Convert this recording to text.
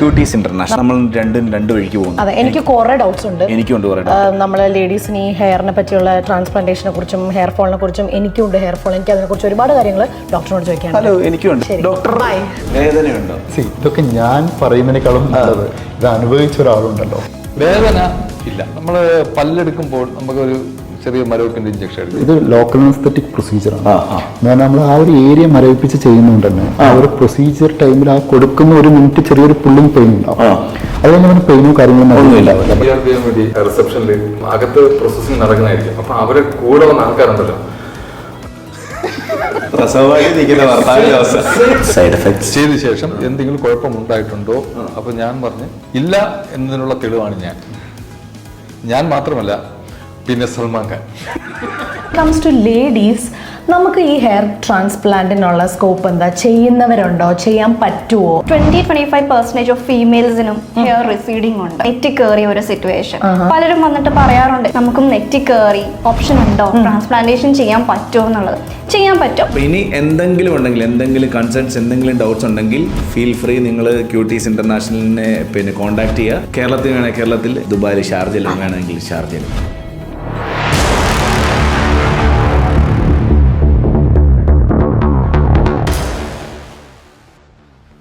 Quotes international. നമ്മൾ രണ്ട് വഴിക്ക് പോകുന്നു. അതെ, എനിക്ക് കുറെ ഡൗട്ട്സ് ഉണ്ട്. എനിക്കുണ്ട് കുറെ. നമ്മളെ ലേഡീസിന് ഈ ഹെയറിനെ പറ്റിയുള്ള ട്രാൻസ്പ്ലാന്റേഷനെ കുറിച്ചും ഹെയർ ഫോളിനെ കുറിച്ചും എനിക്കുണ്ട് ഹെയർ ഫോൾ. എനിക്ക് അതിനെ കുറിച്ച് ഒരുപാട് കാര്യങ്ങൾ ഡോക്ടറിനോട് ചോദിക്കാൻ. ഹലോ, എനിക്കുണ്ട്. ഡോക്ടർ വേദനയുണ്ടോ? ഇതൊക്കെ ഞാൻ പറയുന്നതിനേക്കാളും നല്ലത് ഇത് അനുഭവിച്ച ഒരാളുണ്ടല്ലോ. വേദന ഇല്ല. നമ്മൾ പല്ലെടുക്കുമ്പോൾ നമുക്കൊരു ചെറിയ മരവിപ്പിന്റെ ഇഞ്ചക്ഷൻ എടുക്കും. ഇത് ലോക്കൽ അനസ്തെറ്റിക് പ്രൊസീജിയറാണ്. നമ്മൾ ആ ഒരു ഏരിയ മരവിപ്പിച്ച് ചെയ്യുന്നതുകൊണ്ട് തന്നെ ആ ഒരു പ്രൊസീജിയർ ടൈമിൽ ആ കൊടുക്കുന്ന ഒരു മിനിറ്റ് ചെറിയൊരു പുള്ളിങ് പെയിൻ ഉണ്ടാവും. അതുകൊണ്ട് പെയിനോ കാര്യങ്ങളൊന്നും ഒന്നുമില്ല. വേണ്ടി റിസപ്ഷനിൽ അകത്ത് പ്രോസസ്സിംഗ് നടക്കുന്നതായിരിക്കും. അപ്പൊ അവരെ കൂടെ വന്ന ആൾക്കാരുണ്ടല്ലോ, സൈഡ് എഫക്ട്സ് ചെയ്ത ശേഷം എന്തെങ്കിലും കുഴപ്പമുണ്ടായിട്ടുണ്ടോ? അപ്പൊ ഞാൻ പറഞ്ഞു ഇല്ല എന്നതിനുള്ള തെളിവാണ് ഞാൻ മാത്രമല്ല, പിന്നെ Salman Khan. Comes to ladies, നമുക്ക് ഈ ഹെയർ ട്രാൻസ്പ്ലാന്റിനുള്ള സ്കോപ്പ് എന്താ? ചെയ്യുന്നവരുണ്ടോ? ചെയ്യാൻ പറ്റുമോ? 20-25% ഓഫ് ഫീമെയിൽസിനും ഹെയർ റിസീഡിംഗ് ഉണ്ട്. നെറ്റി കയറിയ ഒരു സിറ്റുവേഷൻ പലരും വന്നിട്ട് പറയാറുണ്ട്, നമുക്കും നെറ്റി കയറി ഓപ്ഷൻ ഉണ്ടോ, ട്രാൻസ്പ്ലാന്റേഷൻ ചെയ്യാൻ പറ്റുമോ എന്നുള്ളത്. ചെയ്യാൻ പറ്റും. ഇനി എന്തെങ്കിലും ഉണ്ടെങ്കിൽ, എന്തെങ്കിലും കൺസേൺസ്, എന്തെങ്കിലും ഡൗട്ട്സ് ഉണ്ടെങ്കിൽ ഫീൽ ഫ്രീ. നിങ്ങൾ ക്യൂട്ടീസ് ഇന്റർനാഷണലിനെ കോൺടാക്ട് ചെയ്യുക. കേരളത്തിൽ വേണമെങ്കിൽ കേരളത്തിൽ, ദുബായിൽ ഷാർജയിലും വേണമെങ്കിൽ ഷാർജയിലും.